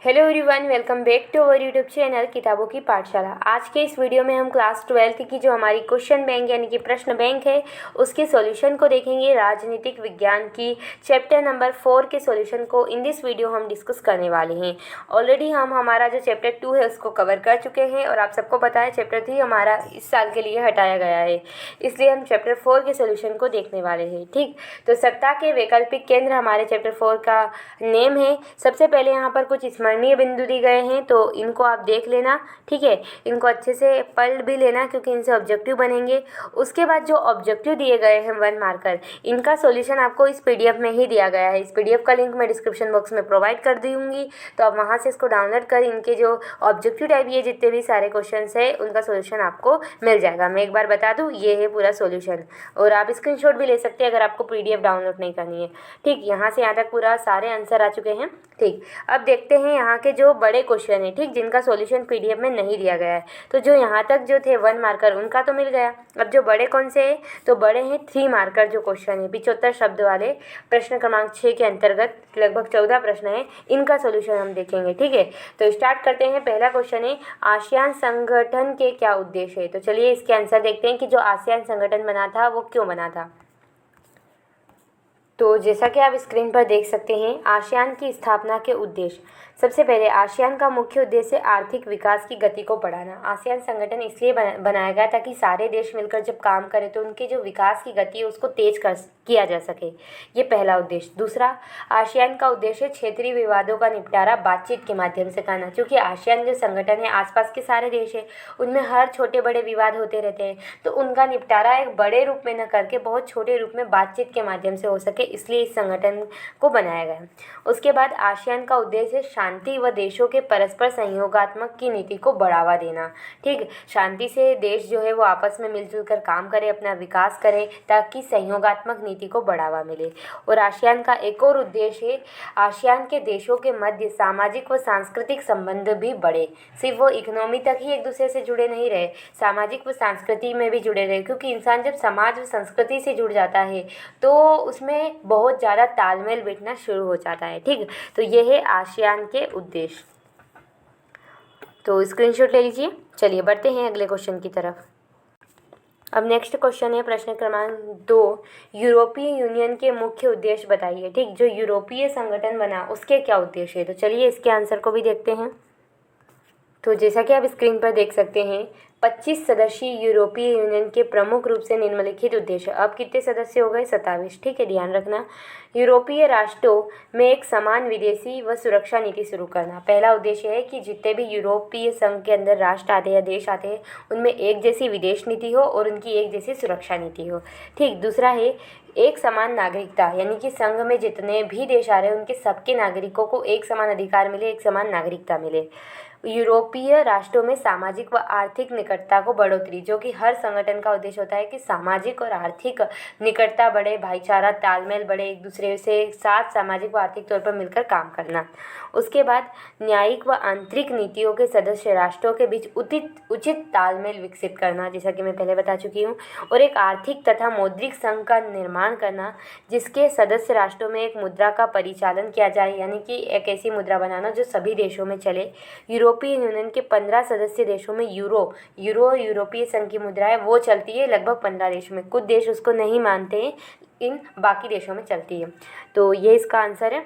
Hello everyone, welcome back to our YouTube channel किताबों की पाठशाला। आज के इस वीडियो में हम क्लास 12th की जो हमारी क्वेश्चन बैंक यानी कि प्रश्न बैंक है उसके सॉल्यूशन को देखेंगे। राजनीतिक विज्ञान की चैप्टर नंबर 4 के सॉल्यूशन को इन दिस वीडियो हम डिस्कस करने वाले हैं। ऑलरेडी हम हमारा जो चैप्टर 2 है उसको कवर कर चुके हैं और आप सबको पता है चैप्टर 3 हमारा इस साल के लिए हटाया गया है, इसलिए हम चैप्टर 4 के सोल्यूशन को देखने वाले हैं। ठीक, तो सत्ता के वैकल्पिक केंद्र हमारे चैप्टर 4 का नेम है। सबसे पहले यहाँ पर कुछ स्मरणीय बिंदु दिए गए हैं तो इनको आप देख लेना। ठीक है, इनको अच्छे से पढ़ भी लेना क्योंकि इनसे ऑब्जेक्टिव बनेंगे। उसके बाद जो ऑब्जेक्टिव दिए गए हैं 1 मार्कर, इनका सॉल्यूशन आपको इस पीडीएफ में ही दिया गया है। इस पीडीएफ का लिंक मैं डिस्क्रिप्शन बॉक्स में प्रोवाइड कर दूँगी, तो आप वहाँ से इसको डाउनलोड कर इनके जो ऑब्जेक्टिव टाइप ये जितने भी सारे क्वेश्चन है उनका सॉल्यूशन आपको मिल जाएगा। मैं एक बार बता दूँ, ये है पूरा सॉल्यूशन और आप स्क्रीनशॉट भी ले सकते हैं अगर आपको पीडीएफ डाउनलोड नहीं करनी है। ठीक, यहाँ से यहाँ तक पूरा सारे आंसर आ चुके हैं। ठीक, अब देखते हैं यहाँ के जो बड़े क्वेश्चन है, ठीक, जिनका सॉल्यूशन पीडीएफ में नहीं दिया गया है। तो जो यहाँ तक जो थे 1 मार्कर उनका तो मिल गया। अब जो बड़े कौन से हैं, तो बड़े हैं 3 मार्कर जो क्वेश्चन है 75 शब्द वाले प्रश्न क्रमांक 6 के अंतर्गत लगभग 14 प्रश्न है, इनका सॉल्यूशन हम देखेंगे। ठीक है, तो स्टार्ट करते हैं। पहला क्वेश्चन है आसियान संगठन के क्या उद्देश्य है। तो चलिए इसके आंसर देखते हैं कि जो आसियान संगठन बना था वो क्यों बना था। तो जैसा कि आप स्क्रीन पर देख सकते हैं, आसियान की स्थापना के उद्देश्य। सबसे पहले आसियान का मुख्य उद्देश्य आर्थिक विकास की गति को बढ़ाना। आसियान संगठन इसलिए बनाया गया ताकि सारे देश मिलकर जब काम करें तो उनके जो विकास की गति है उसको तेज किया जा सके, ये पहला उद्देश्य। दूसरा, आसियान का उद्देश्य क्षेत्रीय विवादों का निपटारा बातचीत के माध्यम से करना। क्योंकि आसियान जो संगठन है आसपास के सारे देश है उनमें हर छोटे बड़े विवाद होते रहते हैं, तो उनका निपटारा एक बड़े रूप में न करके बहुत छोटे रूप में बातचीत के माध्यम से हो सके, इसलिए इस संगठन को बनाया गया। उसके बाद आसियान का उद्देश्य शांति व देशों के परस्पर सहयोगात्मक की नीति को बढ़ावा देना। ठीक, शांति से देश जो है वो आपस में मिलजुल कर काम करे, अपना विकास करे ताकि सहयोगात्मक नीति को बढ़ावा मिले। और आसियान का एक और उद्देश्य है आसियान के देशों के मध्य सामाजिक व सांस्कृतिक संबंध भी बढ़े। सिर्फ वो इकोनॉमी तक ही एक दूसरे से जुड़े नहीं रहे, सामाजिक व संस्कृति में भी जुड़े रहे, क्योंकि इंसान जब समाज व संस्कृति से जुड़ जाता है तो उसमें बहुत ज़्यादा तालमेल बैठना शुरू हो जाता है। ठीक, तो ये है आसियान के उद्देश्य। तो स्क्रीनशॉट ले लीजिए। चलिए बढ़ते हैं अगले क्वेश्चन की तरफ। अब नेक्स्ट क्वेश्चन है प्रश्न क्रमांक 2, यूरोपीय यूनियन के मुख्य उद्देश्य बताइए। ठीक, जो यूरोपीय संगठन बना उसके क्या उद्देश्य है। तो चलिए इसके आंसर को भी देखते हैं। तो जैसा कि आप स्क्रीन पर देख सकते हैं 25 सदस्यीय यूरोपीय यूनियन के प्रमुख रूप से निम्नलिखित उद्देश्य। अब कितने सदस्य हो गए? 27। ठीक है, ध्यान रखना। यूरोपीय राष्ट्रों में एक समान विदेशी व सुरक्षा नीति शुरू करना। पहला उद्देश्य है कि जितने भी यूरोपीय संघ के अंदर राष्ट्र आते हैं, देश आते हैं, उनमें एक जैसी विदेश नीति हो और उनकी एक जैसी सुरक्षा नीति हो। ठीक, दूसरा है एक समान नागरिकता, यानी कि संघ में जितने भी देश आ रहे हैं उनके सबके नागरिकों को एक समान अधिकार मिले, एक समान नागरिकता मिले। यूरोपीय राष्ट्रों में सामाजिक व आर्थिक निकटता को बढ़ोतरी, जो कि हर संगठन का उद्देश्य होता है कि सामाजिक और आर्थिक निकटता बढ़े, भाईचारा तालमेल बढ़े, एक दूसरे से साथ सामाजिक व आर्थिक तौर पर मिलकर काम करना। उसके बाद न्यायिक व आंतरिक नीतियों के सदस्य राष्ट्रों के बीच उचित तालमेल विकसित करना, जैसा कि मैं पहले बता चुकी हूँ। और एक आर्थिक तथा मौद्रिक संघ का निर्माण करना जिसके सदस्य राष्ट्रों में एक मुद्रा का परिचालन किया जाए, यानी कि एक ऐसी मुद्रा बनाना जो सभी देशों में चले। यूरोपीय यूनियन के 15 सदस्य देशों में यूरोपीय संघ की मुद्रा है वो चलती है लगभग 15 देशों में। कुछ देश उसको नहीं मानते हैं, इन बाकी देशों में चलती है। तो ये इसका आंसर है,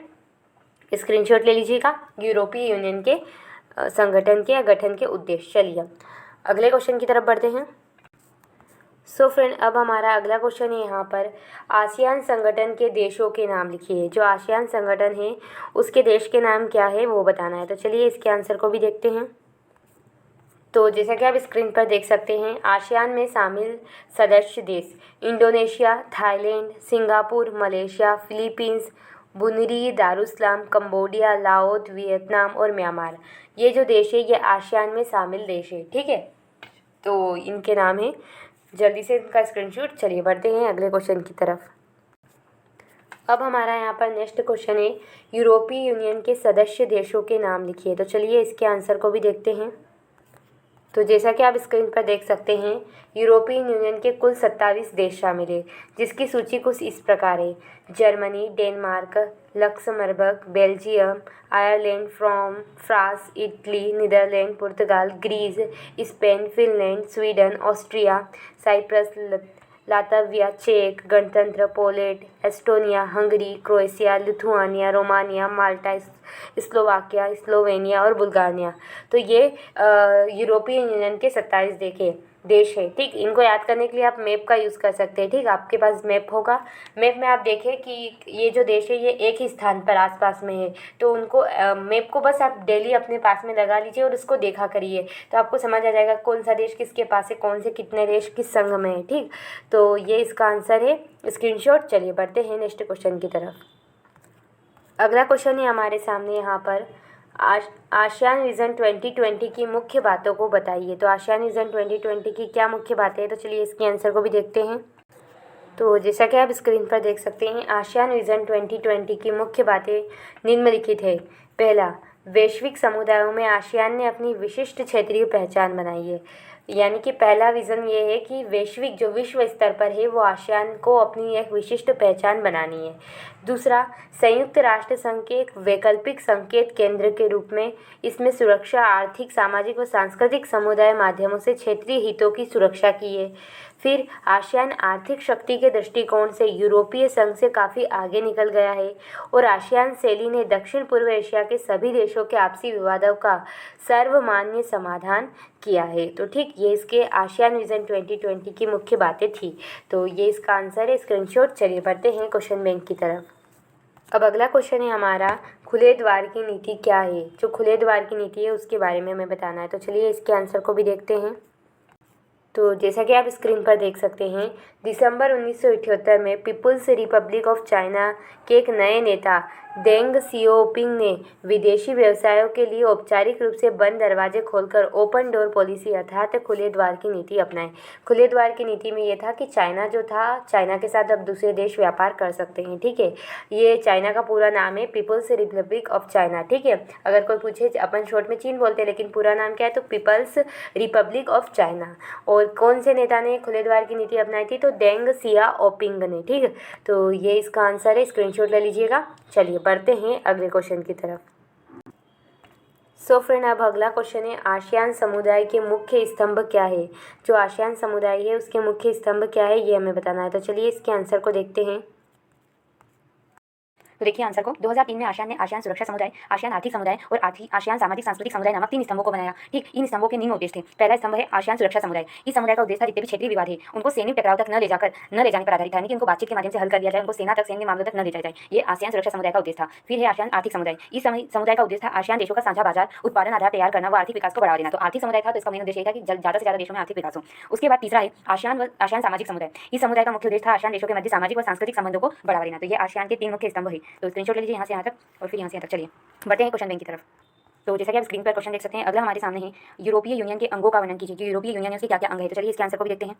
स्क्रीनशॉट ले लीजिएगा। यूरोपीय यूनियन के संगठन के या गठन के उद्देश्य। चलिए अगले क्वेश्चन की तरफ बढ़ते हैं। सो फ्रेंड, अब हमारा अगला क्वेश्चन है यहाँ पर आसियान संगठन के देशों के नाम लिखिए। जो आसियान संगठन है उसके देश के नाम क्या है वो बताना है। तो चलिए इसके आंसर को भी देखते हैं। तो जैसा कि आप स्क्रीन पर देख सकते हैं, आसियान में शामिल सदस्य देश Indonesia, Thailand, Singapore, Malaysia, Philippines, Brunei, Darussalam, Cambodia, Laos, Vietnam और म्यांमार। ये जो देश है ये आसियान में शामिल देश है। ठीक है, तो इनके नाम है। जल्दी से इनका स्क्रीनशॉट। चलिए बढ़ते हैं अगले क्वेश्चन की तरफ। अब हमारा यहाँ पर नेक्स्ट क्वेश्चन है यूरोपीय यूनियन के सदस्य देशों के नाम लिखिए। तो चलिए इसके आंसर को भी देखते हैं। तो जैसा कि आप स्क्रीन पर देख सकते हैं, यूरोपियन यूनियन के कुल 27 देश शामिल है, जिसकी सूची कुछ इस प्रकार है: Germany, Denmark, Luxembourg, Belgium, Ireland, France, Italy, Netherlands, पुर्तगाल, Greece, Spain, Finland, Sweden, Austria, Cyprus, Latvia, चेक गणतंत्र, Poland, Estonia, Hungary, Croatia, Lithuania, Romania, Malta, Slovakia, Slovenia और बुल्गारिया। तो ये यूरोपियन यूनियन के 27 देश है। ठीक, इनको याद करने के लिए आप मैप का यूज़ कर सकते हैं। ठीक, आपके पास मैप होगा, मैप में आप देखें कि ये जो देश है ये एक ही स्थान पर आसपास में है, तो उनको मैप को बस आप डेली अपने पास में लगा लीजिए और उसको देखा करिए, तो आपको समझ आ जाएगा कौन सा देश किसके पास है, कौन से कितने देश किस संघ में है। ठीक, तो ये इसका आंसर है, स्क्रीनशॉट। चलिए बढ़ते हैं नेक्स्ट क्वेश्चन की तरफ। अगला क्वेश्चन है हमारे सामने यहाँ पर, आसियान विज़न 2020 की मुख्य बातों को बताइए। तो आसियान विज़न 2020 की क्या मुख्य बातें हैं, तो चलिए इसके आंसर को भी देखते हैं। तो जैसा कि आप स्क्रीन पर देख सकते हैं, आसियान विज़न 2020 की मुख्य बातें निम्नलिखित है। पहला, वैश्विक समुदायों में आसियान ने अपनी विशिष्ट क्षेत्रीय पहचान बनाई है। यानी कि पहला विज़न ये है कि वैश्विक जो विश्व स्तर पर है वो आसियान को अपनी एक विशिष्ट पहचान बनानी है। दूसरा, संयुक्त राष्ट्र संघ के एक वैकल्पिक संकेत केंद्र के रूप में इसमें सुरक्षा, आर्थिक, सामाजिक व सांस्कृतिक समुदाय माध्यमों से क्षेत्रीय हितों की सुरक्षा की है। फिर आसियान आर्थिक शक्ति के दृष्टिकोण से यूरोपीय संघ से काफ़ी आगे निकल गया है और आसियान शैली ने दक्षिण पूर्व एशिया के सभी देशों के आपसी विवादों का सर्वमान्य समाधान किया है। तो ठीक, ये इसके आसियान विज़न 2020 की मुख्य बातें थी। तो ये इसका आंसर है, स्क्रीनशॉट। चलिए बढ़ते हैं क्वेश्चन बैंक की तरफ। अब अगला क्वेश्चन है हमारा, खुले द्वार की नीति क्या है। जो खुले द्वार की नीति है उसके बारे में हमें बताना है। तो चलिए इसके आंसर को भी देखते हैं। तो जैसा कि आप स्क्रीन पर देख सकते हैं, दिसंबर 1978 में पीपुल्स रिपब्लिक ऑफ चाइना के एक नए नेता डेंग सियाओपिंग ने विदेशी व्यवसायों के लिए औपचारिक रूप से बंद दरवाजे खोलकर ओपन डोर पॉलिसी अर्थात खुले द्वार की नीति अपनाई। खुले द्वार की नीति में ये था कि चाइना जो था, चाइना के साथ अब दूसरे देश व्यापार कर सकते हैं। ठीक है, ये चाइना का पूरा नाम है पीपल्स रिपब्लिक ऑफ चाइना। ठीक है, अगर कोई पूछे, अपन शॉर्ट में चीन बोलते हैं लेकिन पूरा नाम क्या है, तो पीपल्स रिपब्लिक ऑफ चाइना। और कौन से नेता ने खुले द्वार की नीति अपनाई थी, तो डेंग सियाओपिंग ने। ठीक है, तो ये इसका आंसर है, स्क्रीनशॉट ले लीजिएगा। चलिए बढ़ते हैं अगले क्वेश्चन की तरफ। सो फ्रेंड, अब अगला क्वेश्चन है, आसियान समुदाय के मुख्य स्तंभ क्या है। जो आसियान समुदाय है उसके मुख्य स्तंभ क्या है, ये हमें बताना है। तो चलिए इसके आंसर को देखते हैं। तो देखिए आंसर को, 2003 में आसियान ने आसियान सुरक्षा समुदाय, आसियान आर्थिक समुदाय और आसियान सामाजिक सांस्कृतिक समुदाय नामक 3 स्तंभों को बनाया। ठीक, इन स्तंभों के निम्न उद्देश्य थे। पहला स्तंभ है आसियान सुरक्षा समुदाय। इस समुदाय का उद्देश्य था जितने भी क्षेत्रीय विवाद है उनको सैनिक टकराव तक न ले जाने पर आधारित था, यानी कि उनको बातचीत के माध्यम से हल कर दिया जाए, उनको सेना तक, सैन्य मामलों तक न ले जाया जाए। ये आसियान सुरक्षा समुदाय का उद्देश्य था। फिर है आसियान आर्थिक समुदाय। इस समुदाय का उद्देश्य था आसियान देशों का साझा बाजार, उत्पादन आधार तैयार करना व आर्थिक विकास को बढ़ावा देना। तो आर्थिक समुदाय था, तो इसका मेन उद्देश्य था कि ज़्यादा से ज़्यादा देशों में आर्थिक विकास हो। उसके बाद तीसरा है आसियान सामाजिक समुदाय। इस समुदाय का मुख्य उद्देश्य था आसियान देशों के मध्य सामाजिक व सांस्कृतिक संबंधों को बढ़ावा देना। तो ये आसियान के 3 मुख्य स्तंभ है। तो स्क्रीनशॉट ले लीजिए यहाँ से यहाँ तक और फिर यहाँ से यहाँ तक। चलिए बढ़ते हैं क्वेश्चन बैंक की तरफ। तो जैसा कि आप स्क्रीन पर क्वेश्चन देख सकते हैं, अगला हमारे सामने है, यूरोपीय यूनियन के अंगों का वर्णन कीजिए। कि यूरोपीय यूनियन के क्या क्या अंग है। तो चलिए इसके आंसर को भी देखते हैं।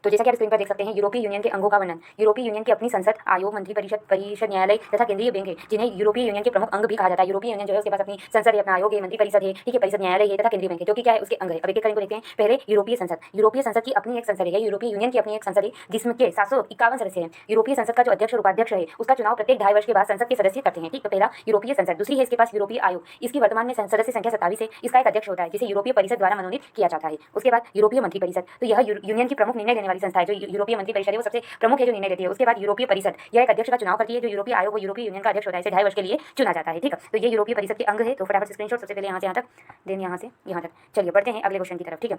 तो जैसा कि आप स्क्रीन पर देख सकते हैं, यूरोपीय यूनियन के अंगों का वर्णन। यूरोपीय यूनियन की अपनी संसद, आयोग, मंत्री परिषद, न्यायालय तथा केंद्रीय बैंक है, जिन्हें यूरोपीय यूनियन के प्रमुख अंग भी कहा जाता है। यूरोपीय यूनियन जो है उसके पास अपनी संसद है, अपना आयोग है, मंत्री परिषद है, ठीक है, परिषद, न्यायालय है तथा केंद्रीय बैंक है, जो कि क्या है, उसके अंग है। अब एक एक करके देखते हैं। पहले यूरोपीय संसद। यूरोपीय संसद की अपनी एक संसद है, यूरोपीय यूनियन की अपनी एक संसद है जिसमें 751 सदस्य हैं। यूरोपीय संसद का जो अध्यक्ष और उपाध्यक्ष है उसका चुनाव प्रत्येक 2.5 वर्ष के बाद संसद के सदस्य करते हैं। ठीक, तो पहला यूरोपीय संसद। दूसरी है इसके पास यूरोपीय आयोग। इसकी वर्तमान में सदस्य संख्या 27 है। इसका एक अध्यक्ष होता है जिसे यूरोपीय परिषद द्वारा मनोनीत किया जाता है। उसके बाद यूरोपीय मंत्री परिषद। तो यह यूनियन की प्रमुख निर्णय लेने वाली संस्था है। जो यूरोपीय मंत्री परिषद है वो सबसे प्रमुख है जो निर्णय लेती है। उसके बाद यूरोपीय परिषद, यह एक अध्यक्ष का चुनाव करती है। जो यूरोपीय आयोग व यूरोपीय यूनियन का अध्यक्ष होता है इसे 2.5 वर्ष के लिए चुना जाता है। ठीक है, तो ये यूरोपीय परिषद के अंग है। तो फटाफट से स्क्रीनशॉट, सबसे पहले यहाँ से यहाँ तक, देन यहाँ से यहाँ तक। चलिए बढ़ते हैं अगले क्वेश्चन की तरफ। ठीक है,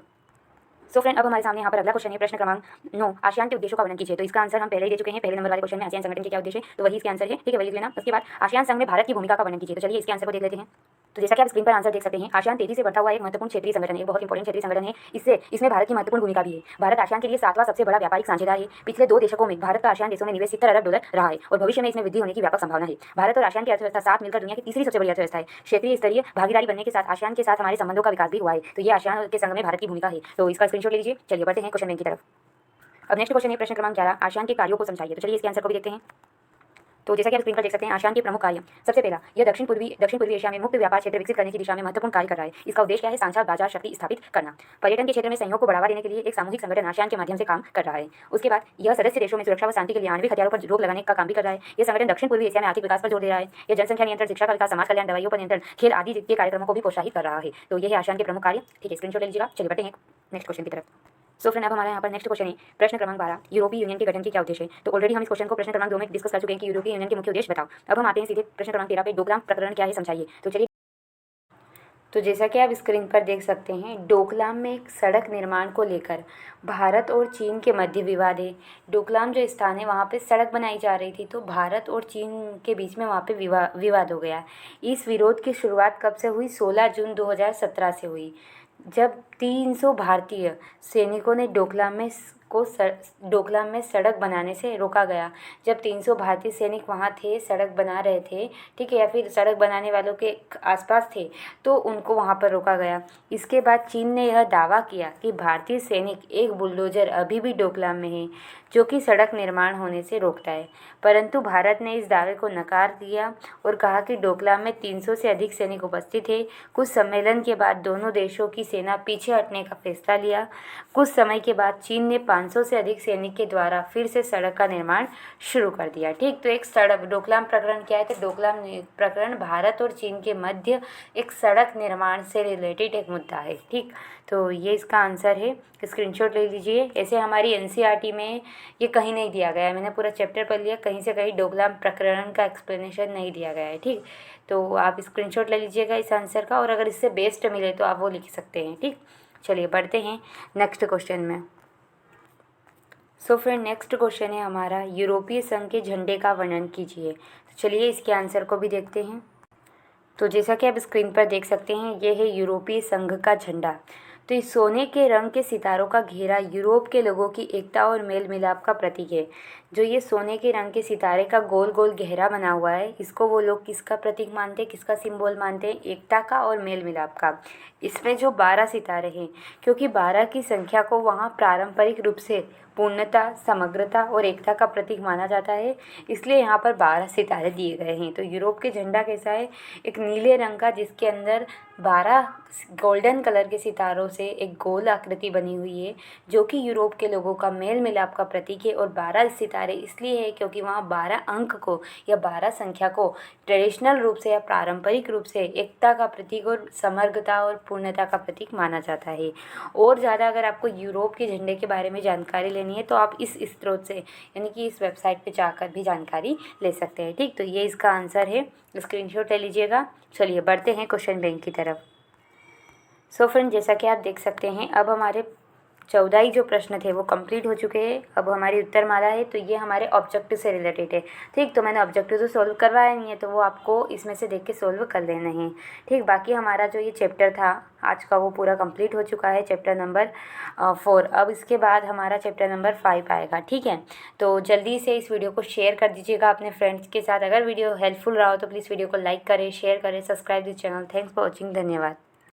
सो फ्रेंड, अब हमारे सामने यहाँ पर अगला क्वेश्चन है, प्रश्न क्रमांक 9, आसियान के उद्देश्यों का वर्णन कीजिए। तो इसका आंसर हम पहले ही दे चुके हैं। पहले नंबर वाले क्वेश्चन में आसियान संगठन के क्या उद्देश्य है, तो वही इसके आंसर है। ठीक है, वही लिख लेना। उसके बाद आसियान संघ में भारत की भूमिका का वर्णन कीजिए। तो चलिए इसके आंसर को देख लेते हैं। तो जैसा कि आप स्क्रीन पर आंसर देख सकते हैं, आसियान तेजी से बढ़ता हुआ एक महत्वपूर्ण क्षेत्रीय संगठन है, एक बहुत इंपॉर्टेंट क्षेत्रीय संगठन है। इसमें भारत की महत्वपूर्ण भूमिका भी है। भारत आसियान के लिए 7वां सबसे बड़ा व्यापारिक साझेदार है। पिछले 2 दशकों में भारत का आसियान देशों में निवेश 70 अरब डॉलर रहा है और भविष्य में इसमें वृद्धि होने की व्यापक संभावना है। भारत और आसियान की अर्थव्यवस्था साथ मिलकर दुनिया की तीसरी सबसे बड़ी अर्थव्यवस्था है। क्षेत्रीय स्तरीय भागीदारी बनने के साथ आसियान के साथ हमारे संबंधों का विकास भी हुआ है। तो ये आसियान के संघ में भारत की भूमिका है। तो इसका स्क्रीनशॉट ले लीजिए। चलिए बढ़ते हैं क्वेश्चन बैंक की तरफ। अब नेक्स्ट क्वेश्चन है, प्रश्न क्रमांक 11, आसियान के कार्यों को समझाइए। तो चलिए इसके आंसर को भी देखते हैं। तो जैसा कि आप स्क्रीन पर देख सकते हैं, आसियान के प्रमुख कार्य। सबसे पहला, यह दक्षिण पूर्वी एशिया में मुक्त व्यापार क्षेत्र विकसित करने की दिशा में महत्वपूर्ण कार्य कर रहा है। इसका उद्देश्य क्या है? साझा बाजार शक्ति स्थापित करना। पर्यटन के क्षेत्र में सहयोग को बढ़ावा देने के लिए एक सामूहिक संगठन आसियान के माध्यम से काम कर रहा है। उसके बाद यह सदस्य देशों में सुरक्षा व शांति के लिए आणविक हथियारों पर रोक लगाने का काम भी कर रहा है। यह संगठन दक्षिण पूर्वी एशिया में आर्थिक विकास पर जोर दे रहा है। यह जनसंख्या नियंत्रण, शिक्षा का विकास, समाज कल्याण, दवाइयों पर नियंत्रण, खेल आदि के कार्यक्रमों को भी प्रोत्साहित कर रहा है। तो यह है आसियान के प्रमुख कार्य। ठीक है, स्क्रीनशॉट ले लीजिएगा। चलिए बढ़ते हैं नेक्स्ट क्वेश्चन की तरफ। सो फ्रेंड, अब हमारे यहाँ पर नेक्स्ट क्वेश्चन है प्रश्न क्रमांक 12, यूरोपीय यूनियन के गठन के क्या उद्देश्य है। तो ऑलरेडी हम इस क्वेश्चन को प्रश्न क्रमांक 2 में डिस्कस कर चुके हैं कि यूरोपीय यूनियन के मुख्य उद्देश्य बताओ। अब हम आते हैं सीधे प्रश्न क्रमांक 13 पे, डोकलाम प्रकरण क्या है समझाइए। तो चलिए, तो जैसा कि आप स्क्रीन पर देख सकते हैं, डोकलाम में एक सड़क निर्माण को लेकर भारत और चीन के मध्य विवाद है। डोकलाम जो स्थान है वहाँ पे सड़क बनाई जा रही थी, तो भारत और चीन के बीच में वहाँ पे विवाद हो गया। इस विरोध की शुरुआत कब से हुई? 16 जून 2017 से हुई, जब 300 भारतीय सैनिकों ने डोकलाम में सड़क बनाने से रोका गया। जब 300 भारतीय सैनिक वहाँ थे, सड़क बना रहे थे, ठीक है, या फिर सड़क बनाने वालों के आसपास थे, तो उनको वहाँ पर रोका गया। इसके बाद चीन ने यह दावा किया कि भारतीय सैनिक एक बुलडोजर अभी भी डोकलाम में है, जो कि सड़क निर्माण होने से रोकता है। परंतु भारत ने इस दावे को नकार दिया और कहा कि डोकलाम में 300 से अधिक सैनिक उपस्थित थे। कुछ सम्मेलन के बाद दोनों देशों की सेना पीछे हटने का फैसला लिया। कुछ समय के बाद चीन ने 500 से अधिक सैनिक के द्वारा फिर से सड़क का निर्माण शुरू कर दिया। ठीक, तो एक सड़क, डोकलाम प्रकरण क्या है? तो डोकलाम प्रकरण भारत और चीन के मध्य एक सड़क निर्माण से रिलेटेड एक मुद्दा है। ठीक, तो ये इसका आंसर है। स्क्रीनशॉट ले लीजिए। ऐसे हमारी एनसीईआरटी में ये कहीं नहीं दिया गया है, मैंने पूरा चैप्टर पढ़ लिया, कहीं से कहीं डोकलाम प्रकरण का एक्सप्लेनेशन नहीं दिया गया है। ठीक, तो आप स्क्रीनशॉट ले लीजिएगा इस आंसर का, और अगर इससे बेस्ट मिले तो आप वो लिख सकते हैं। ठीक, चलिए बढ़ते हैं नेक्स्ट क्वेश्चन में। सो फ्रेंड, नेक्स्ट क्वेश्चन है हमारा, यूरोपीय संघ के झंडे का वर्णन कीजिए। तो चलिए इसके आंसर को भी देखते हैं। तो जैसा कि आप स्क्रीन पर देख सकते हैं, ये है यूरोपीय संघ का झंडा। तो इस सोने के रंग के सितारों का घेरा यूरोप के लोगों की एकता और मेल मिलाप का प्रतीक है। जो ये सोने के रंग के सितारे का गोल गोल घेरा बना हुआ है, इसको वो लोग किसका प्रतीक मानते हैं, किसका सिंबल मानते हैं? एकता का और मेल मिलाप का। इसमें जो 12 सितारे हैं, क्योंकि 12 की संख्या को वहाँ पारंपरिक रूप से पूर्णता, समग्रता और एकता का प्रतीक माना जाता है, इसलिए यहाँ पर 12 सितारे दिए गए हैं। तो यूरोप के झंडा कैसा है? एक नीले रंग का, जिसके अंदर 12 गोल्डन कलर के सितारों से एक गोल आकृति बनी हुई है, जो कि यूरोप के लोगों का मेल मिलाप का प्रतीक है। और 12 सितारे इसलिए है क्योंकि वहाँ 12 अंक को या 12 संख्या को ट्रेडिशनल रूप से या पारंपरिक रूप से एकता का प्रतीक और समग्रता और पूर्णता का प्रतीक माना जाता है। और ज़्यादा अगर आपको यूरोप के झंडे के बारे में जानकारी लेनी है तो आप इस स्रोत से, यानी कि इस वेबसाइट पे जाकर भी जानकारी ले सकते हैं। ठीक, तो ये इसका आंसर है, स्क्रीनशॉट ले लीजिएगा। चलिए बढ़ते हैं क्वेश्चन बैंक की तरफ। सो फ्रेंड, जैसा कि आप देख सकते हैं, अब हमारे 14 ही जो प्रश्न थे वो कंप्लीट हो चुके हैं। अब हमारी उत्तरमाला है, तो ये हमारे ऑब्जेक्टिव से रिलेटेड है। ठीक, तो मैंने ऑब्जेक्टिव तो सोल्व करवाया नहीं है, तो वो आपको इसमें से देख के सोल्व कर लेना है। ठीक, बाकी हमारा जो ये चैप्टर था आज का वो पूरा कंप्लीट हो चुका है, चैप्टर नंबर 4। अब इसके बाद हमारा चैप्टर नंबर 5 आएगा। ठीक है, तो जल्दी से इस वीडियो को शेयर कर दीजिएगा अपने फ्रेंड्स के साथ। अगर वीडियो हेल्पफुल रहा हो तो प्लीज़ वीडियो को लाइक करें, शेयर करें, subscribe this channel. Thanks for watching, धन्यवाद।